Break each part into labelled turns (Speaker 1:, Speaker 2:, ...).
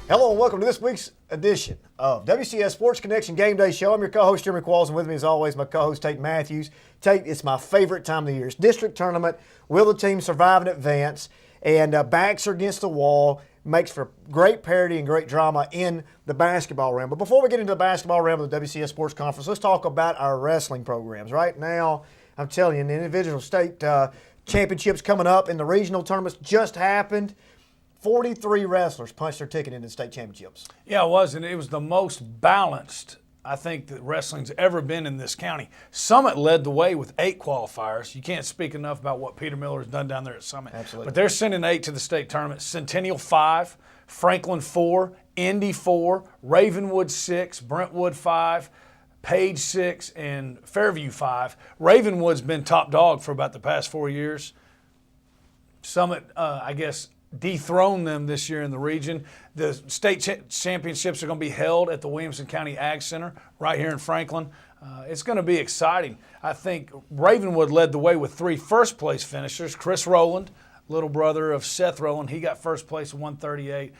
Speaker 1: Hello and welcome to this week's edition of WCS Sports Connection Game Day Show. I'm your co-host, Jeremy Qualls, and with me as always, my co-host, Tate Mathews. Tate, it's my favorite time of the year. It's district tournament. Will the team survive and advance? And backs are against the wall. Makes for great parity and great drama in the basketball realm. But before we get into the basketball realm of the WCS Sports Conference, let's talk about our wrestling programs. Right now, I'm telling you, the individual state championships coming up and the regional tournaments just happened. 43 wrestlers punched their ticket into the state championships.
Speaker 2: Yeah, it was, and it was the most balanced, I think, that wrestling's ever been in this county. Summit led the way with 8 qualifiers. You can't speak enough about what Peter Miller has done down there at Summit.
Speaker 1: Absolutely.
Speaker 2: But they're sending 8 to the state tournament. Centennial 5, Franklin 4, Indy 4, Ravenwood 6, Brentwood 5, Page 6, and Fairview 5. Ravenwood's been top dog for about the past 4 years. Summit, I guess, dethroned them this year in the region. The state championships are going to be held at the Williamson County Ag Center right here in Franklin. It's going to be exciting. I think Ravenwood led the way with 3 first-place finishers. Chris Rowland, little brother of Seth Rowland, he got first place at 138.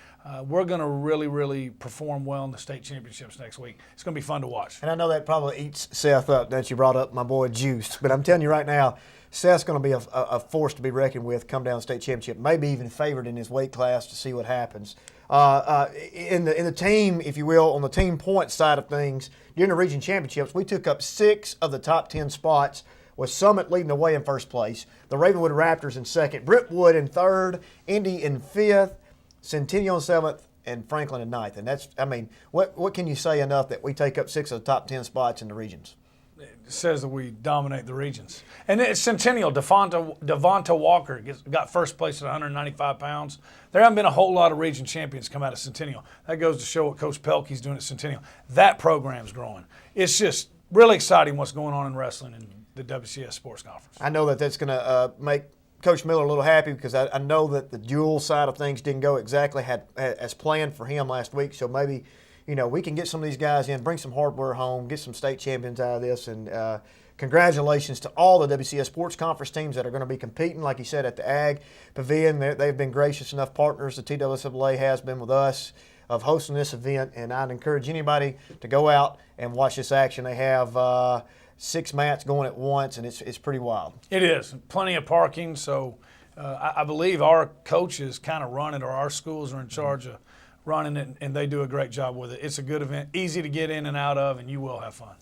Speaker 2: We're going to really perform well in the state championships next week. It's going to be fun to watch.
Speaker 1: And I know that probably eats Seth up that you brought up my boy Juice. But I'm telling you right now, Seth's going to be a force to be reckoned with come down the state championship, maybe even favored in his weight class to see what happens. In the team, if you will, on the team point side of things, during the region championships, we took up 6 of the top 10 spots, with Summit leading the way in first place, the Ravenwood Raptors in second, Brentwood in third, Indy in fifth, Centennial in seventh, and Franklin in ninth. And that's, I mean, what can you say enough that we take up 6 of the top 10 spots in the regions?
Speaker 2: It says that we dominate the regions. And it's Centennial, Devonta Walker got first place at 195 pounds. There haven't been a whole lot of region champions come out of Centennial. That goes to show what Coach Pelkey's doing at Centennial. That program's growing. It's just really exciting what's going on in wrestling in the WCS Sports Conference.
Speaker 1: I know that that's going to make Coach Miller a little happy because I know that the dual side of things didn't go exactly as planned for him last week. So maybe, you know, we can get some of these guys in, bring some hardware home, get some state champions out of this. And congratulations to all the WCS Sports Conference teams that are going to be competing, like you said, at the Ag Pavilion. They've been gracious enough partners. The TWSAA has been with us of hosting this event. And I'd encourage anybody to go out and watch this action. They have 6 mats going at once, and it's pretty wild.
Speaker 2: It is. Plenty of parking. So I believe our coaches kind of run it, or our schools are in charge of running it, and they do a great job with it. It's a good event, easy to get in and out of, and you will have fun.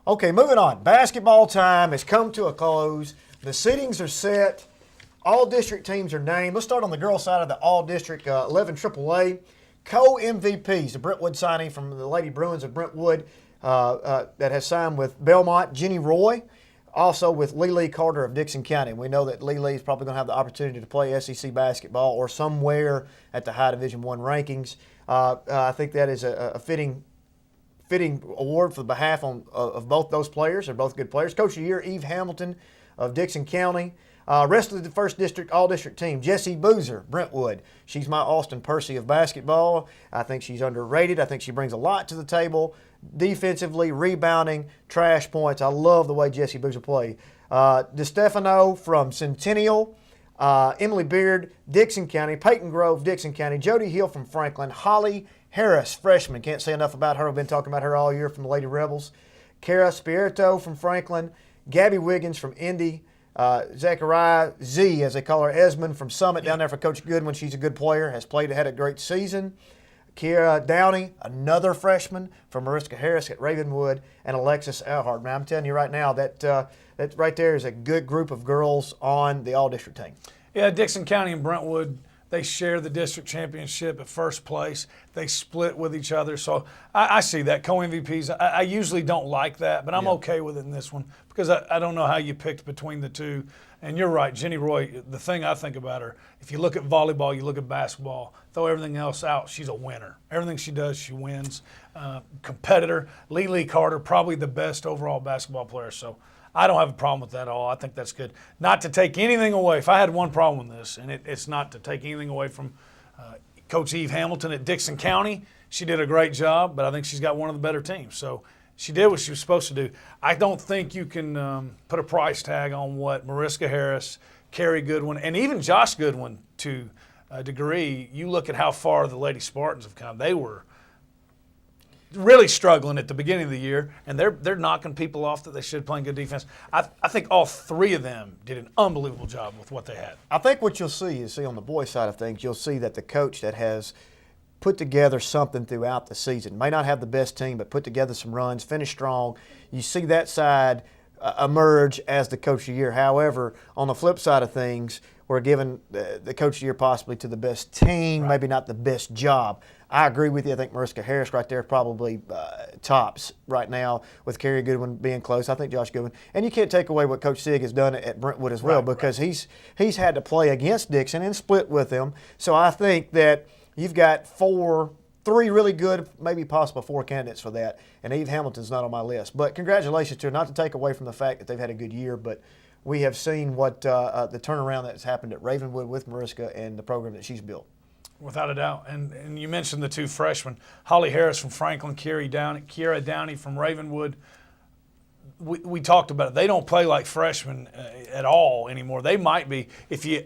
Speaker 1: Okay, moving on. Basketball time has come to a close. The seedings are set. All district teams are named. Let's start on the girls' side of the all district 11 AAA. Co-MVPs, the Brentwood signee from the Lady Bruins of Brentwood that has signed with Belmont, Jenny Roy, also with Lee Carter of Dixon County. We know that Lee is probably going to have the opportunity to play SEC basketball or somewhere at the high Division I rankings. I think that is a fitting award for the behalf of both those players. They're both good players. Coach of the Year, Eve Hamilton of Dixon County. Rest of the first district, all-district team, Jessie Boozer, Brentwood. She's my Austin Percy of basketball. I think she's underrated. I think she brings a lot to the table. Defensively, rebounding, trash points. I love the way Jessie Boozer plays. DeStefano from Centennial. Emily Beard, Dixon County. Peyton Grove, Dixon County. Jody Hill from Franklin. Holly Harris, freshman. Can't say enough about her. I've been talking about her all year from the Lady Rebels. Kara Spirito from Franklin. Gabby Wiggins from Indy. Zachariah Z, as they call her, Esmond from Summit down there for Coach Goodwin. She's a good player, had a great season. Kiera Downey, another freshman from Mariska Harris at Ravenwood, and Alexis Elhart. Man, I'm telling you right now that right there is a good group of girls on the all-district team.
Speaker 2: Yeah, Dixon County and Brentwood, they share the district championship at first place. They split with each other. So I see that, co-MVPs. I usually don't like that, but I'm okay with it in this one because I don't know how you picked between the two. And you're right, Jenny Roy, the thing I think about her, if you look at volleyball, you look at basketball, throw everything else out, she's a winner. Everything she does, she wins. Competitor. Lee Carter, probably the best overall basketball player. So I don't have a problem with that at all. I think that's good. Not to take anything away. If I had one problem with this, and it's not to take anything away from Coach Eve Hamilton at Dixon County, she did a great job, but I think she's got one of the better teams. So she did what she was supposed to do. I don't think you can put a price tag on what Mariska Harris, Carrie Goodwin, and even Josh Goodwin to degree, you look at how far the Lady Spartans have come. They were really struggling at the beginning of the year, and they're knocking people off that they should, playing good defense. I think all three of them did an unbelievable job with what they had.
Speaker 1: I think what you'll see is, on the boys' side of things, you'll see that the coach that has put together something throughout the season, may not have the best team, but put together some runs, finish strong. You see that side emerge as the coach of the year. However, on the flip side of things, we're giving the coach of the year possibly to the best team, maybe not the best job. I agree with you. I think Mariska Harris right there probably tops right now, with Kerry Goodwin being close. I think Josh Goodwin. And you can't take away what Coach Sig has done at Brentwood as well, because he's had to play against Dixon and split with them. So I think that you've got three really good, maybe possible four candidates for that, and Eve Hamilton's not on my list. But congratulations to her, not to take away from the fact that they've had a good year, but we have seen what the turnaround that's happened at Ravenwood with Mariska and the program that she's built.
Speaker 2: Without a doubt. And you mentioned the two freshmen, Holly Harris from Franklin, Kiera Downey from Ravenwood. We talked about it. They don't play like freshmen at all anymore. They might be,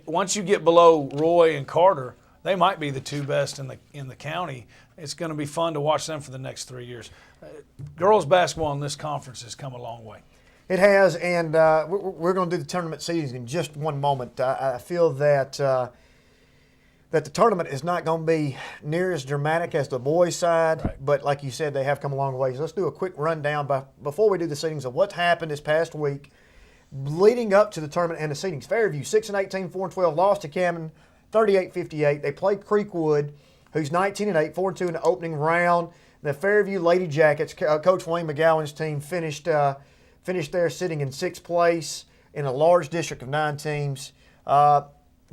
Speaker 2: once you get below Roy and Carter, they might be the two best in the county. It's going to be fun to watch them for the next 3 years. Girls basketball in this conference has come a long way.
Speaker 1: It has, and we're going to do the tournament seedings in just one moment. I feel that the tournament is not going to be near as dramatic as the boys' side,
Speaker 2: right.
Speaker 1: But like you said, they have come a long way. So let's do a quick rundown before we do the seedings of what's happened this past week leading up to the tournament and the seedings. Fairview, 6-18, 4-12, lost to Camden, 38-58. They played Creekwood, who's 19-8, 4-2 in the opening round. The Fairview Lady Jackets, Coach Wayne McGowan's team, finished there sitting in sixth place in a large district of 9 teams.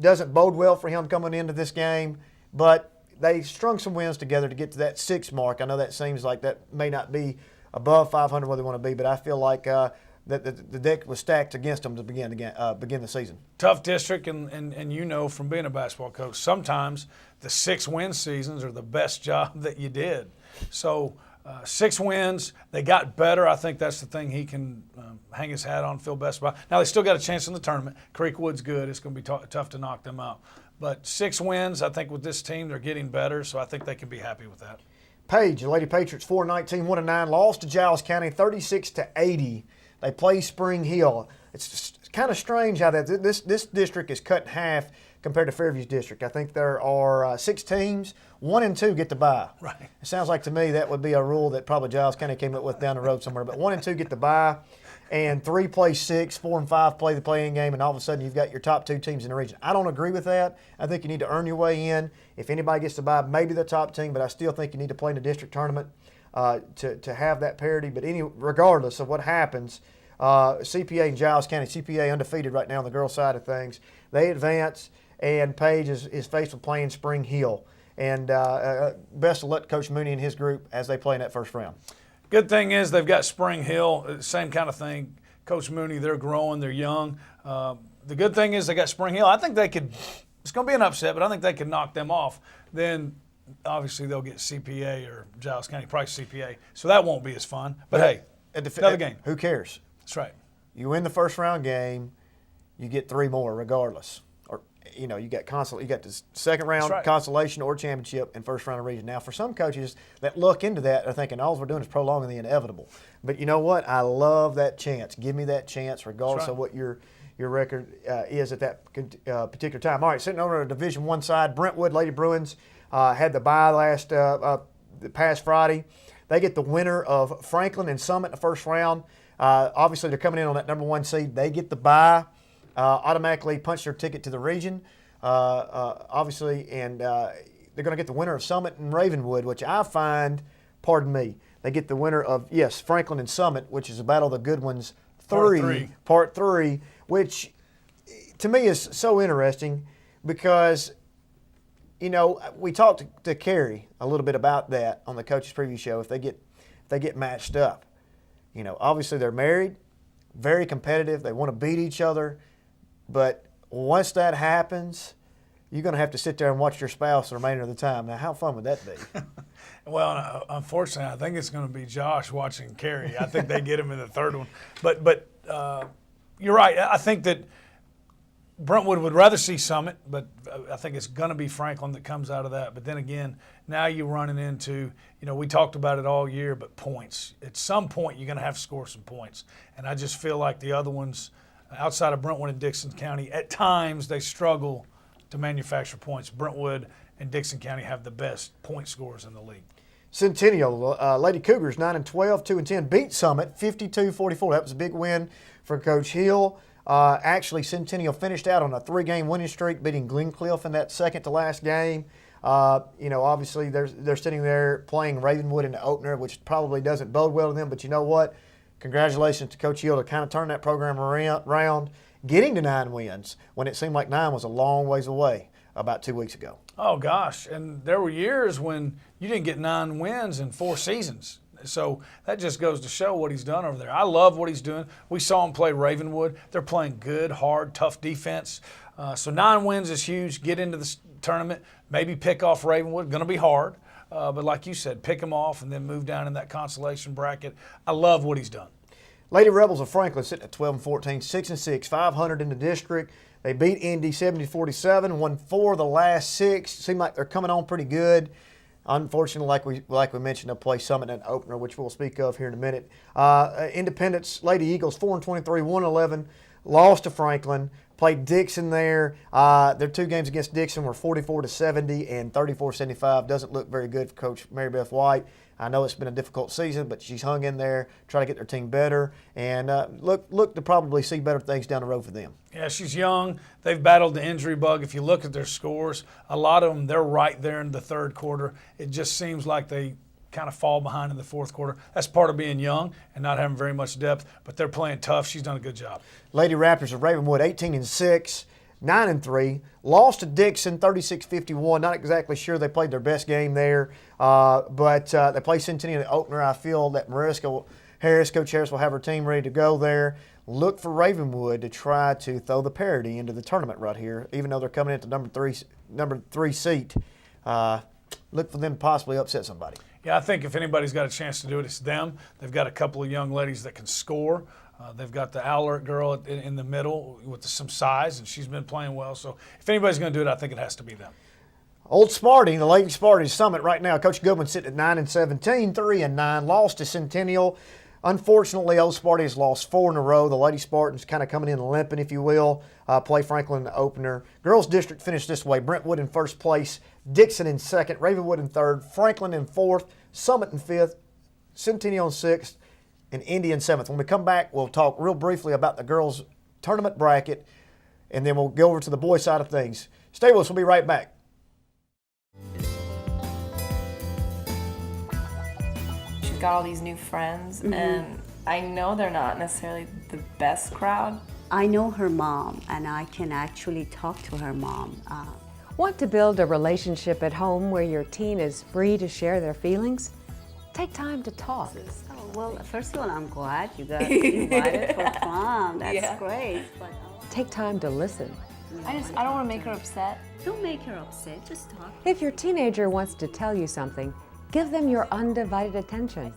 Speaker 1: Doesn't bode well for him coming into this game, but they strung some wins together to get to that 6 mark. I know that seems like that may not be above 500 where they want to be, but I feel like that the deck was stacked against them to begin the season.
Speaker 2: Tough district, and you know from being a basketball coach, sometimes the 6-win seasons are the best job that you did. So 6 wins, they got better. I think that's the thing he can hang his hat on, feel best about. Now, they still got a chance in the tournament. Creekwood's good. It's going to be tough to knock them out. But 6 wins, I think with this team, they're getting better, so I think they can be happy with that.
Speaker 1: Page, the Lady Patriots, 4-19, 1-9, lost to Giles County, 36-80. They play Spring Hill. It's kind of strange how this district is cut in half compared to Fairview's district. I think there are 6 teams. 1 and 2 get the bye.
Speaker 2: Right.
Speaker 1: It sounds like to me that would be a rule that probably Giles County came up with down the road somewhere. But 1 and 2 get the bye, and 3 play 6, 4 and 5 play the play-in game, and all of a sudden you've got your top 2 teams in the region. I don't agree with that. I think you need to earn your way in. If anybody gets the bye, maybe the top team, but I still think you need to play in the district tournament to have that parity. But regardless of what happens, CPA and Giles County, CPA undefeated right now on the girls' side of things. They advance, and Page is faced with playing Spring Hill. And best of luck to Coach Mooney and his group as they play in that first round.
Speaker 2: Good thing is they've got Spring Hill, same kind of thing. Coach Mooney, they're growing, they're young. The good thing is they got Spring Hill. I think they could – it's going to be an upset, but I think they can knock them off. Then obviously they'll get CPA or Giles County, probably CPA. So that won't be as fun. But hey, another game.
Speaker 1: Who cares?
Speaker 2: That's right.
Speaker 1: You win the first round game, you get 3 more regardless. Or you got the second round consolation or championship and first round of region. Now, for some coaches that look into that, are thinking all we're doing is prolonging the inevitable. But you know what? I love that chance. Give me that chance, regardless of what your record is at that particular time. All right, sitting over on the Division I side, Brentwood Lady Bruins had the bye the past Friday. They get the winner of Franklin and Summit in the first round. Obviously, they're coming in on that number 1 seed. They get the bye, automatically punch their ticket to the region, obviously, and they're going to get the winner of Summit and Ravenwood, which I find, pardon me, they get the winner of, Franklin and Summit, which is a Battle of the Good Ones Part 3, which to me is so interesting because, we talked to Carrie a little bit about that on the Coaches Preview Show. If they get matched up, obviously they're married, very competitive. They want to beat each other, but once that happens, you're going to have to sit there and watch your spouse the remainder of the time. Now, how fun would that be?
Speaker 2: Well, unfortunately, I think it's going to be Josh watching Carrie. I think they get him in the third one. But you're right. I think that Brentwood would rather see Summit, but I think it's going to be Franklin that comes out of that. But then again, now you're running into, we talked about it all year, but points. At some point, you're going to have to score some points. And I just feel like the other ones, outside of Brentwood and Dixon County, at times they struggle to manufacture points. Brentwood and Dixon County have the best point scores in the league.
Speaker 1: Centennial, Lady Cougars 9-12, 2-10, beat Summit 52-44. That was a big win for Coach Hill. Actually, Centennial finished out on a 3-game winning streak, beating Glencliff in that second to last game. Obviously they're sitting there playing Ravenwood in the opener, which probably doesn't bode well to them. But you know what? Congratulations to Coach Hill to kind of turn that program around, getting to 9 wins when it seemed like 9 was a long ways away about 2 weeks ago.
Speaker 2: Oh, gosh. And there were years when you didn't get 9 wins in 4 seasons. So that just goes to show what he's done over there. I love what he's doing. We saw him play Ravenwood. They're playing good, hard, tough defense. So 9 wins is huge. Get into the tournament, maybe pick off Ravenwood. Going to be hard. But like you said, pick them off and then move down in that consolation bracket. I love what he's done.
Speaker 1: Lady Rebels of Franklin sitting at 12-14, 6-6, 500 in the district. They beat Indy 70-47, won 4 of the last 6. Seem like they're coming on pretty good. Unfortunately, like we mentioned, they'll play Summit in an opener, which we'll speak of here in a minute. Independence, Lady Eagles, 4-23, 1-11, lost to Franklin. Played Dixon there. Their 2 games against Dixon were 44-70 and 34-75. Doesn't look very good for Coach Mary Beth White. I know it's been a difficult season, but she's hung in there, try to get their team better, and look to probably see better things down the road for them.
Speaker 2: Yeah, she's young. They've battled the injury bug. If you look at their scores, a lot of them, they're right there in the third quarter. It just seems like they kind of fall behind in the fourth quarter. That's part of being young and not having very much depth, but they're playing tough. She's done a good job.
Speaker 1: Lady Raptors of Ravenwood, 18-6. 9-3, lost to Dixon 36-51. Not exactly sure they played their best game there, but they played Centennial in the opener. I feel that Mariska Harris, Coach Harris, will have her team ready to go there. Look for Ravenwood to try to throw the parity into the tournament right here, even though they're coming into number three seat. Look for them to possibly upset somebody.
Speaker 2: Yeah, I think if anybody's got a chance to do it, it's them. They've got a couple of young ladies that can score. They've got the Allert girl in the middle with some size, and she's been playing well. So if anybody's going to do it, I think it has to be them.
Speaker 1: Old Sparty, the Lady Sparty Summit right now. Coach Goodwin sitting at 9-17, 3-9, lost to Centennial. Unfortunately, Old Sparty has lost 4 in a row. The Lady Spartans kind of coming in limping, if you will. Play Franklin in the opener. Girls District finished this way. Brentwood in first place, Dixon in second, Ravenwood in third, Franklin in fourth, Summit in fifth, Centennial in sixth, and Indy in seventh. When we come back, we'll talk real briefly about the girls' tournament bracket, and then we'll go over to the boys' side of things. Stay with us. We'll be right back.
Speaker 3: She's got all these new friends, and I know they're not necessarily the best crowd.
Speaker 4: I know her mom, and I can actually talk to her mom.
Speaker 5: Want to build a relationship at home where your teen is free to share their feelings? Take time to talk.
Speaker 4: Oh, well, first of all, I'm glad you got invited for prom. That's great. But
Speaker 5: Take time to listen.
Speaker 3: I don't want to make her upset.
Speaker 4: don't make her upset. Just talk.
Speaker 5: If your teenager wants to tell you something, give them your undivided attention.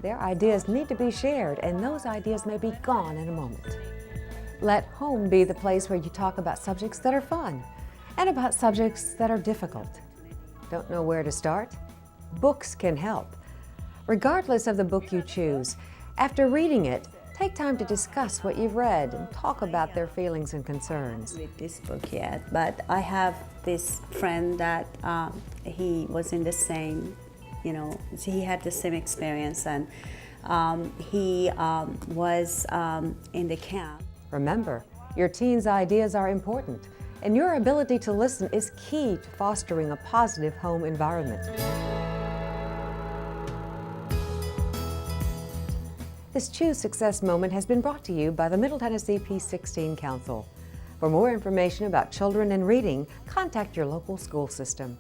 Speaker 5: Their ideas need to be shared, and those ideas may be gone in a moment. Let home be the place where you talk about subjects that are fun and about subjects that are difficult. Don't know where to start? Books can help. Regardless of the book you choose, after reading it, take time to discuss what you've read and talk about their feelings and concerns.
Speaker 4: With this book yet, but I have this friend that he was in the same, he had the same experience, and he was in the camp.
Speaker 5: Remember, your teen's ideas are important, and your ability to listen is key to fostering a positive home environment. This Choose Success moment has been brought to you by the Middle Tennessee P16 Council. For more information about children and reading, contact your local school system.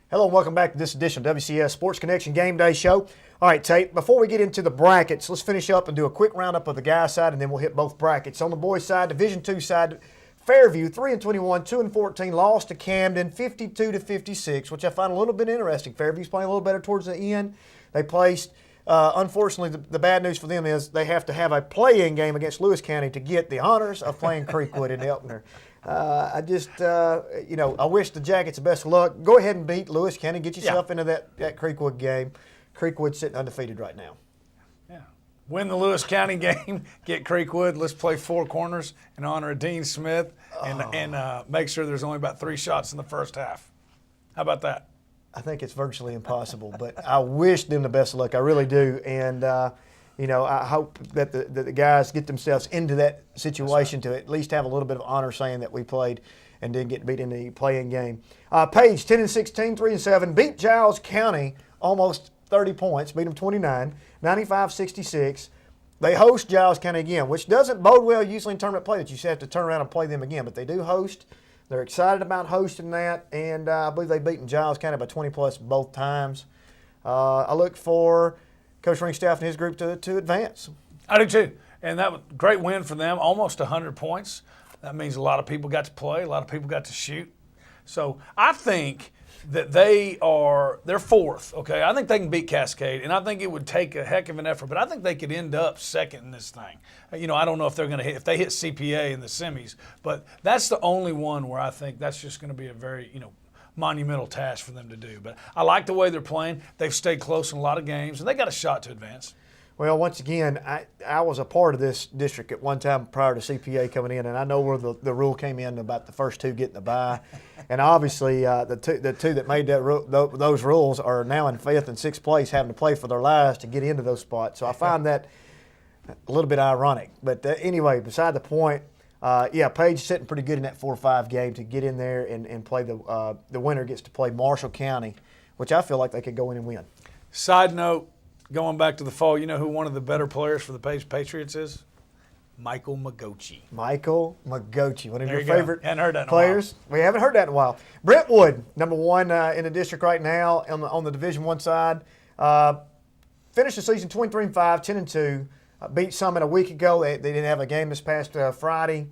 Speaker 1: Hello and welcome back to this edition of WCS Sports Connection Game Day Show. All right, Tate, before we get into the brackets, let's finish up and do a quick roundup of the guys' side, and then we'll hit both brackets. On the boys' side, Division II side, Fairview, 3-21, 2-14, lost to Camden, 52-56, which I find a little bit interesting. Fairview's playing a little better towards the end. They placed Unfortunately, the bad news for them is they have to have a play-in game against Lewis County to get the honors of playing Creekwood in the opener. I wish the Jackets the best of luck. Go ahead and beat Lewis County. Get yourself into that Creekwood game. Creekwood's sitting undefeated right now.
Speaker 2: Yeah. Win the Lewis County game, get Creekwood. Let's play four corners in honor of Dean Smith and make sure there's only about 3 shots in the first half. How about that?
Speaker 1: I think it's virtually impossible, but I wish them the best of luck. I really do. And, I hope that the guys get themselves into that situation to at least have a little bit of honor saying that we played and didn't get beat in the play-in game. Page, 10-16, 3-7, beat Giles County almost 30 points, beat them 29, 95-66. They host Giles County again, which doesn't bode well usually in tournament play that you have to turn around and play them again, but they do host. They're excited about hosting that, and I believe they've beaten Giles County by 20-plus both times. I look for Coach Ringstaff and his group to advance.
Speaker 2: I do too, and that was a great win for them, almost 100 points. That means a lot of people got to play, a lot of people got to shoot. So I think that they're fourth, okay? I think they can beat Cascade, and I think it would take a heck of an effort, but I think they could end up second in this thing. I don't know if they're going to if they hit CPA in the semis, but that's the only one where I think that's just going to be a very, monumental task for them to do. But I like the way they're playing. They've stayed close in a lot of games, and they got a shot to advance.
Speaker 1: Well, once again, I was a part of this district at one time prior to CPA coming in, and I know where the rule came in about the first 2 getting the bye. And obviously, the two that made those rules are now in 5th and 6th place, having to play for their lives to get into those spots. So I find that a little bit ironic. But anyway, beside the point, Page sitting pretty good in that 4-5 game to get in there and play the winner gets to play Marshall County, which I feel like they could go in and win.
Speaker 2: Side note, going back to the fall, you know who one of the better players for the Page Patriots is? Michael Magochi.
Speaker 1: Michael Magochi, one of
Speaker 2: There
Speaker 1: your
Speaker 2: you go.
Speaker 1: favorite
Speaker 2: Hadn't heard that in a
Speaker 1: players. We haven't heard that in a while. Brentwood, number 1 in the district right now on the Division I side. Finished the season 23-5, 10-2. Beat Summit a week ago. They didn't have a game this past Friday.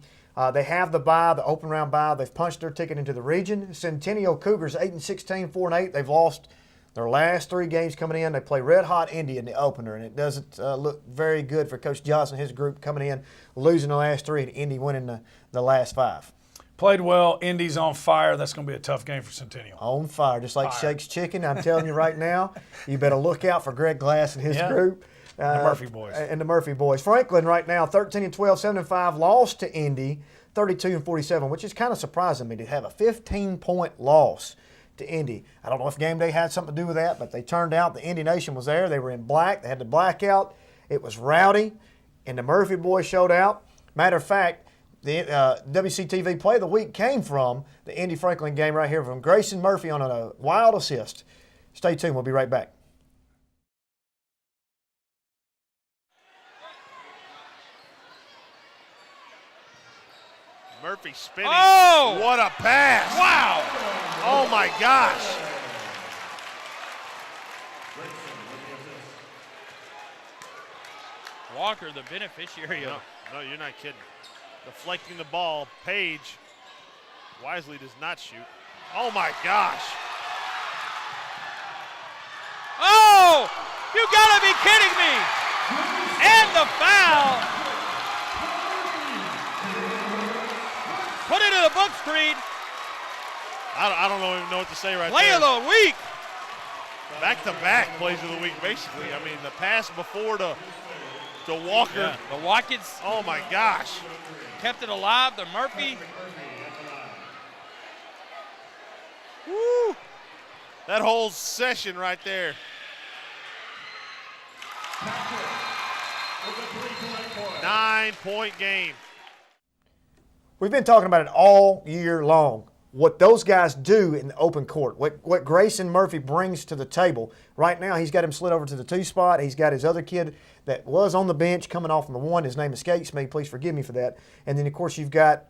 Speaker 1: They have the bye, the open round bye. They've punched their ticket into the region. Centennial Cougars 8-16, 4-8. They've lost their last 3 games coming in. They play Red Hot Indy in the opener, and it doesn't look very good for Coach Johnson and his group coming in, losing the last 3, and Indy winning the last 5.
Speaker 2: Played well. Indy's on fire. That's going to be a tough game for Centennial.
Speaker 1: On fire, just like Shake's Chicken. I'm telling you right now, you better look out for Greg Glass and his group.
Speaker 2: The Murphy boys.
Speaker 1: And the Murphy boys. Franklin right now, 13-12, 7-5, lost to Indy, 32-47, which is kind of surprising me to have a 15-point loss to Indy. I don't know if game day had something to do with that, but they turned out the Indy Nation was there. They were in black. They had the blackout. It was rowdy, and the Murphy boys showed out. Matter of fact, the WCTV Play of the Week came from the Indy Franklin game right here from Grayson Murphy on a wild assist. Stay tuned. We'll be right back.
Speaker 6: Murphy spinning. Oh! What a pass.
Speaker 2: Wow.
Speaker 6: Oh, my gosh.
Speaker 7: Walker, the beneficiary of.
Speaker 6: No, you're not kidding. Deflecting the ball. Page wisely does not shoot. Oh, my gosh.
Speaker 7: Oh! You gotta be kidding me! And the foul! Put it in the book screen.
Speaker 6: I don't even know what to say right
Speaker 7: Play
Speaker 6: there.
Speaker 7: of the week.
Speaker 6: Back-to-back plays of the week, basically. I mean, the pass before to Walker.
Speaker 7: Yeah, the Watkins
Speaker 6: Oh, my gosh.
Speaker 7: kept it alive. The Murphy.
Speaker 6: Woo! That whole session right there. Nine-point game.
Speaker 1: We've been talking about it all year long. What those guys do in the open court, what Grayson Murphy brings to the table. Right now, he's got him slid over to the 2 spot. He's got his other kid that was on the bench coming off on the 1. His name escapes me. Please forgive me for that. And then, of course, you've got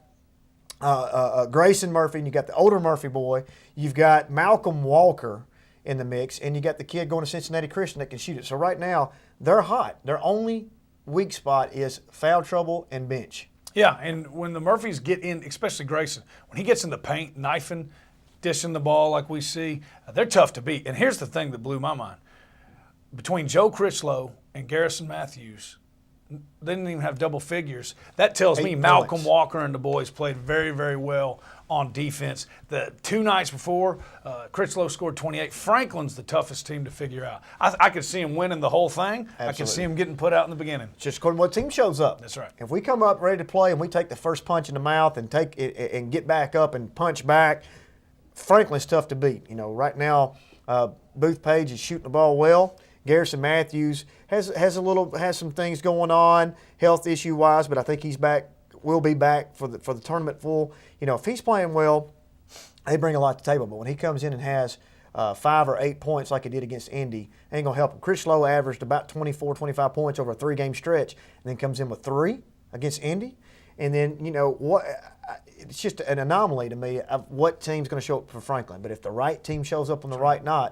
Speaker 1: Grayson Murphy, and you got the older Murphy boy. You've got Malcolm Walker in the mix, and you got the kid going to Cincinnati Christian that can shoot it. So right now, they're hot. Their only weak spot is foul trouble and bench.
Speaker 2: Yeah, and when the Murphys get in, especially Grayson, when he gets in the paint, knifing, dishing the ball like we see, they're tough to beat. And here's the thing that blew my mind. between Joe Critchlow and Garrison Mathews, they didn't even have double figures. That tells me
Speaker 1: 8
Speaker 2: Malcolm
Speaker 1: points.
Speaker 2: Walker and the boys played very, very well on defense. The 2 nights before, Critchlow scored 28. Franklin's the toughest team to figure out. I could see him winning the whole thing. I could
Speaker 1: Absolutely.
Speaker 2: see him getting put out in the beginning.
Speaker 1: Just according to what team shows up.
Speaker 2: That's right.
Speaker 1: If we come up ready to play and we take the first punch in the mouth and take it and get back up and punch back, Franklin's tough to beat. You know, right now, Booth Page is shooting the ball well. Garrison Mathews has some things going on health issue wise, but I think he's back. Will be back for the tournament full. You know, if he's playing well, they bring a lot to the table. But when he comes in and has 5 or 8 points like he did against Indy, ain't gonna help him. Critchlow averaged about 24, 25 points over a 3-game stretch, and then comes in with 3 against Indy. And then, you know, what? It's just an anomaly to me of what team's going to show up for Franklin. But if the right team shows up on the right night,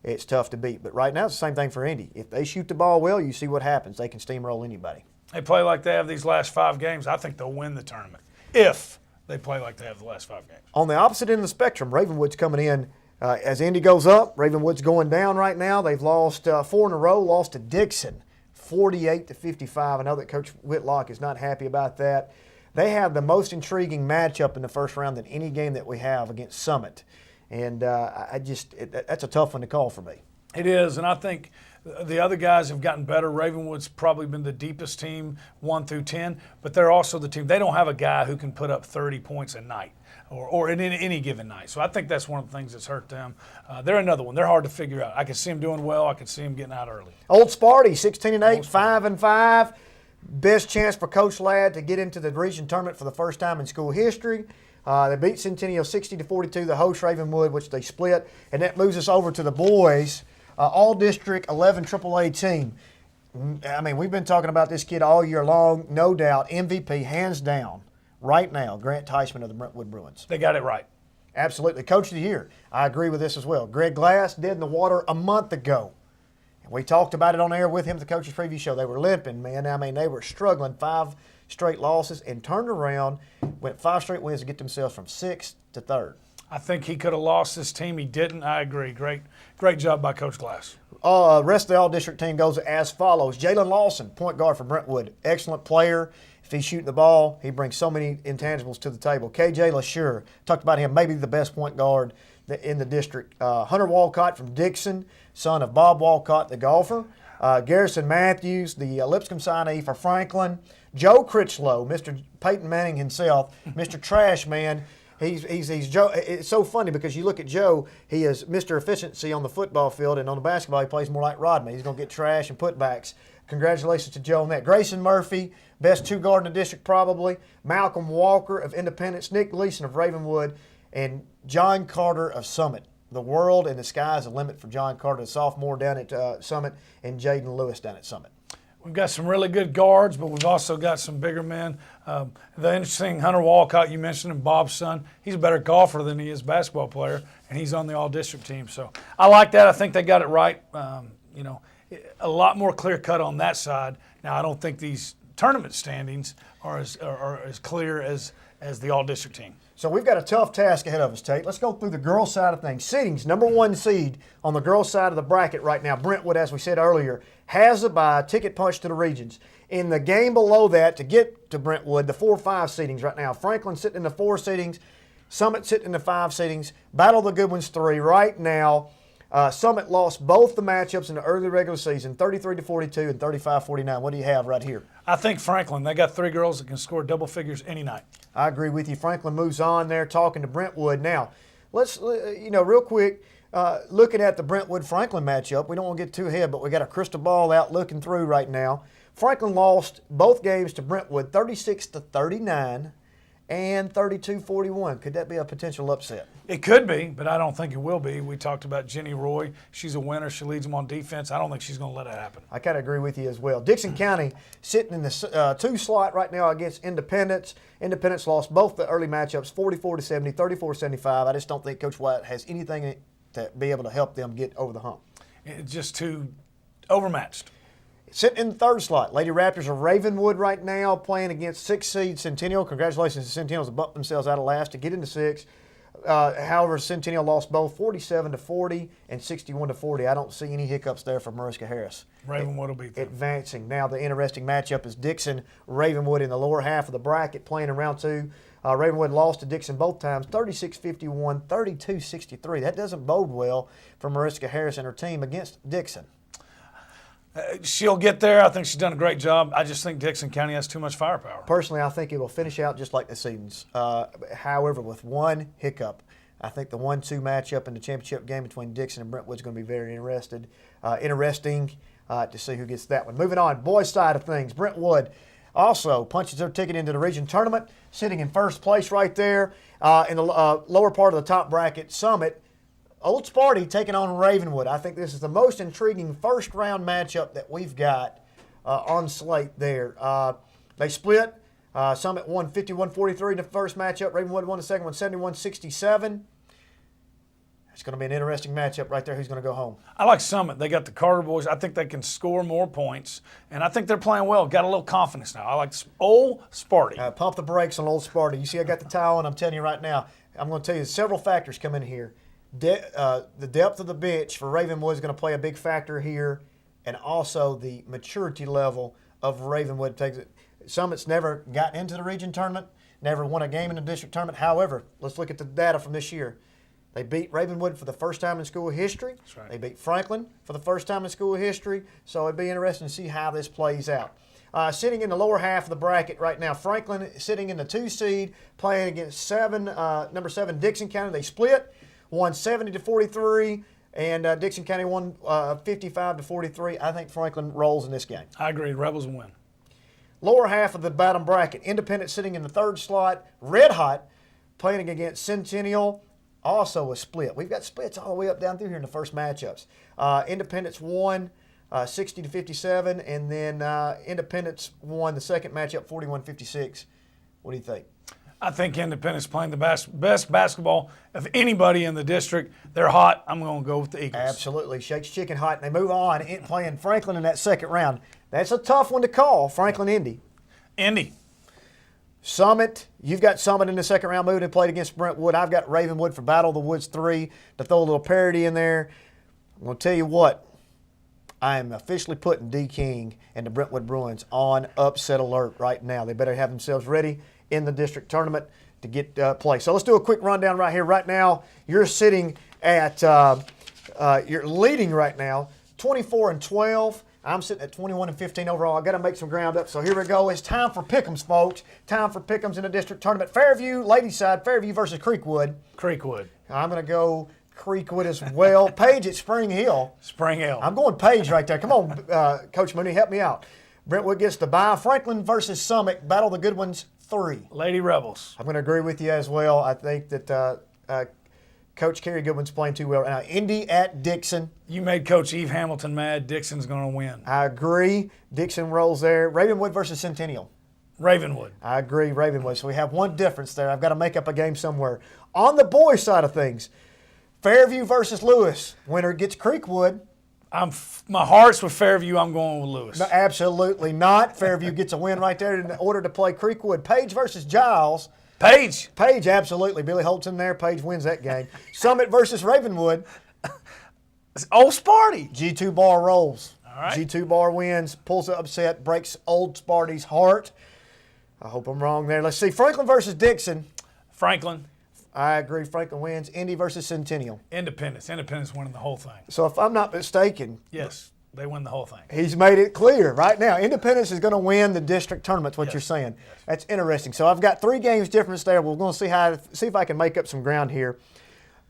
Speaker 1: it's tough to beat. But right now, it's the same thing for Indy. If they shoot the ball well, you see what happens. They can steamroll anybody.
Speaker 2: They play like they have these last 5 games. I think they'll win the tournament if they play like they have the last 5 games.
Speaker 1: On the opposite end of the spectrum, Ravenwood's coming in. As Indy goes up, Ravenwood's going down right now. They've lost 4 in a row, lost to Dixon, 48-55. I know that Coach Whitlock is not happy about that. They have the most intriguing matchup in the first round than any game that we have against Summit. And that's a tough one to call for me.
Speaker 2: It is, and I think the other guys have gotten better. Ravenwood's probably been the deepest team 1 through 10, but they're also the team. They don't have a guy who can put up 30 points a night or in any given night. So I think that's one of the things that's hurt them. They're another one. They're hard to figure out. I can see them doing well. I can see them getting out early.
Speaker 1: Old Sparty, 16-8, 5-5. Best chance for Coach Ladd to get into the region tournament for the first time in school history. They beat Centennial 60-42, the host Ravenwood, which they split. And that moves us over to the boys, all-district 11 AAA team. I mean, we've been talking about this kid all year long. No doubt, MVP, hands down, right now, Grant Teichman of the Brentwood Bruins.
Speaker 2: They got it right.
Speaker 1: Absolutely. Coach of the year. I agree with this as well. Greg Glass, dead in the water a month ago. We talked about it on air with him at the Coaches Preview Show. They were limping, man. I mean, they were struggling, 5 straight losses, and turned around, went 5 straight wins to get themselves from 6th to 3rd.
Speaker 2: I think he could have lost this team. He didn't. I agree. Great job by Coach Glass.
Speaker 1: Rest of the all-district team goes as follows. Jalen Lawson, point guard for Brentwood. Excellent player. If he's shooting the ball, he brings so many intangibles to the table. KJ LaSure, talked about him, maybe the best point guard in the district. Hunter Walcott from Dixon, son of Bob Walcott, the golfer. Garrison Mathews, the Lipscomb signee for Franklin. Joe Critchlow, Mr. Peyton Manning himself, Mr. Trash Man. He's Joe. It's so funny because you look at Joe, he is Mr. Efficiency on the football field, and on the basketball he plays more like Rodman. He's going to get trash and putbacks. Congratulations to Joe on that. Grayson Murphy, best 2 guard in the district probably. Malcolm Walker of Independence, Nick Gleason of Ravenwood, and John Carter of Summit. The world and the sky is the limit for John Carter, the sophomore down at Summit, and Jaden Lewis down at Summit.
Speaker 2: We've got some really good guards, but we've also got some bigger men. The interesting Hunter Walcott, you mentioned him, Bob's son. He's a better golfer than he is basketball player, and he's on the all-district team. So I like that. I think they got it right. A lot more clear-cut on that side. Now, I don't think these tournament standings are as clear as the all-district team.
Speaker 1: So we've got a tough task ahead of us, Tate. Let's go through the girls' side of things. Seedings, number 1 seed on the girls' side of the bracket right now. Brentwood, as we said earlier, has a bye, ticket punch to the regions. In the game below that, to get to Brentwood, the 4-5 seedings right now. Franklin sitting in the 4 seedings, Summit sitting in the 5 seedings, Battle of the Good Ones 3 right now. Summit lost both the matchups in the early regular season, 33-42 and 35-49. What do you have right here?
Speaker 2: I think Franklin, they got 3 girls that can score double figures any night.
Speaker 1: I agree with you. Franklin moves on there talking to Brentwood. Now, let's, real quick, looking at the Brentwood-Franklin matchup, we don't want to get too ahead, but we got a crystal ball out looking through right now. Franklin lost both games to Brentwood 36-39 and 32-41. Could that be a potential upset?
Speaker 2: It could be, but I don't think it will be. We talked about Jenny Roy. She's a winner. She leads them on defense. I don't think she's going to let it happen.
Speaker 1: I kind of agree with you as well. Dixon County sitting in the 2 slot right now against Independence. Independence lost both the early matchups, 44-70, 34-75. I just don't think Coach White has anything to be able to help them get over the hump.
Speaker 2: It's just too overmatched.
Speaker 1: Sitting in the 3rd slot, Lady Raptors of Ravenwood right now playing against 6 seed Centennial. Congratulations to Centennials to bump themselves out of last to get into 6. However, Centennial lost both 47-40 and 61-40. I don't see any hiccups there for Mariska Harris.
Speaker 2: Ravenwood will beat them.
Speaker 1: Advancing. Now the interesting matchup is Dixon-Ravenwood in the lower half of the bracket playing in round 2. Ravenwood lost to Dixon both times, 36-51, 32-63. That doesn't bode well for Mariska Harris and her team against Dixon.
Speaker 2: She'll get there. I think she's done a great job. I just think Dixon County has too much firepower.
Speaker 1: Personally, I think it will finish out just like the seasons. However, with one hiccup, I think the 1-2 matchup in the championship game between Dixon and Brentwood is going to be very interesting to see who gets that one. Moving on, boys' side of things, Brentwood also punches their ticket into the region tournament, sitting in first place right there in the lower part of the top bracket. Summit, Old Sparty taking on Ravenwood. I think this is the most intriguing first-round matchup that we've got on slate there. They split. Summit won 51-43 in the first matchup. Ravenwood won the second one 71-67. It's going to be an interesting matchup right there. Who's going to go home?
Speaker 2: I like Summit. They got the Carter boys. I think they can score more points, and I think they're playing well. Got a little confidence now. I like Old Sparty.
Speaker 1: Pump the brakes on Old Sparty. You see I got the towel, and I'm telling you right now, I'm going to tell you several factors come in here. The depth of the bench for Ravenwood is going to play a big factor here, and also the maturity level of Ravenwood. Summit's never gotten into the region tournament, never won a game in the district tournament. However, let's look at the data from this year. They beat Ravenwood for the first time in school history.
Speaker 2: That's right.
Speaker 1: They beat Franklin for the first time in school history. So it'd be interesting to see how this plays out. Sitting in the lower half of the bracket right now, Franklin sitting in the 2 seed, playing against number 7 Dixon County. They split, won 70-43, and Dixon County won 55-43. I think Franklin rolls in this game.
Speaker 2: I agree. Rebels win.
Speaker 1: Lower half of the bottom bracket, Independent sitting in the 3rd slot, red hot, playing against Centennial. Also a split. We've got splits all the way up down through here in the first matchups. Independence won 60-57, and then Independence won the second matchup 41-56. What do you think?
Speaker 2: I think Independence playing the best basketball of anybody in the district. They're hot. I'm going to go with the Eagles.
Speaker 1: Absolutely. Shakes Chicken hot, and they move on playing Franklin in that second round. That's a tough one to call, Franklin-Indy.
Speaker 2: Indy.
Speaker 1: Summit, you've got Summit in the second round moving and played against Brentwood. I've got Ravenwood for Battle of the Woods 3 to throw a little parity in there. I'm going to tell you what, I am officially putting D. King and the Brentwood Bruins on upset alert right now. They better have themselves ready in the district tournament to get play. So let's do a quick rundown right here. Right now, you're sitting at, you're leading right now, 24-12. I'm sitting at 21-15 overall. I've got to make some ground up. So here we go. It's time for pick'ems, folks. Time for pick'ems in the district tournament. Fairview, ladies side, Fairview versus Creekwood.
Speaker 2: Creekwood.
Speaker 1: I'm going to go Creekwood as well. Paige at Spring Hill.
Speaker 2: Spring Hill.
Speaker 1: I'm going Paige right there. Come on, Coach Mooney, help me out. Brentwood gets the bye. Franklin versus Summit, Battle of the Good Ones 3.
Speaker 2: Lady Rebels.
Speaker 1: I'm going to agree with you as well. I think that Coach Kerry Goodwin's playing too well right now. Indy at Dixon.
Speaker 2: You made Coach Eve Hamilton mad. Dixon's going to win.
Speaker 1: I agree. Dixon rolls there. Ravenwood versus Centennial.
Speaker 2: Ravenwood.
Speaker 1: I agree, Ravenwood. So we have one difference there. I've got to make up a game somewhere. On the boys' side of things, Fairview versus Lewis. Winner gets Creekwood.
Speaker 2: My heart's with Fairview. I'm going with Lewis.
Speaker 1: No, absolutely not. Fairview gets a win right there in order to play Creekwood. Page versus Giles.
Speaker 2: Page,
Speaker 1: absolutely. Billy Holt's in there. Page wins that game. Summit versus Ravenwood.
Speaker 2: It's Old Sparty.
Speaker 1: G2 Bar rolls.
Speaker 2: All right.
Speaker 1: G2 Bar wins, pulls the upset, breaks Old Sparty's heart. I hope I'm wrong there. Let's see. Franklin versus Dixon.
Speaker 2: Franklin.
Speaker 1: I agree. Franklin wins. Indy versus Centennial.
Speaker 2: Independence. Independence winning the whole thing.
Speaker 1: So if I'm not mistaken,
Speaker 2: Yes, they win the whole thing.
Speaker 1: he's made it clear right now. Independence is going to win the district tournament. What you're saying?
Speaker 2: Yes.
Speaker 1: That's interesting. So I've got 3 games difference there. We're going to see if I can make up some ground here.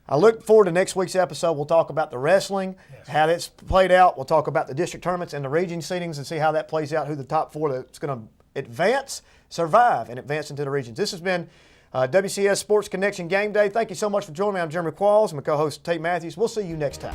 Speaker 1: I look forward to next week's episode. We'll talk about the wrestling, how that's played out. We'll talk about the district tournaments and the region seedings and see how that plays out. Who the top 4 that's going to survive, and advance into the regions. This has been WCS Sports Connection Game Day. Thank you so much for joining me. I'm Jeremy Qualls. I'm my co-host Tate Mathews. We'll see you next time.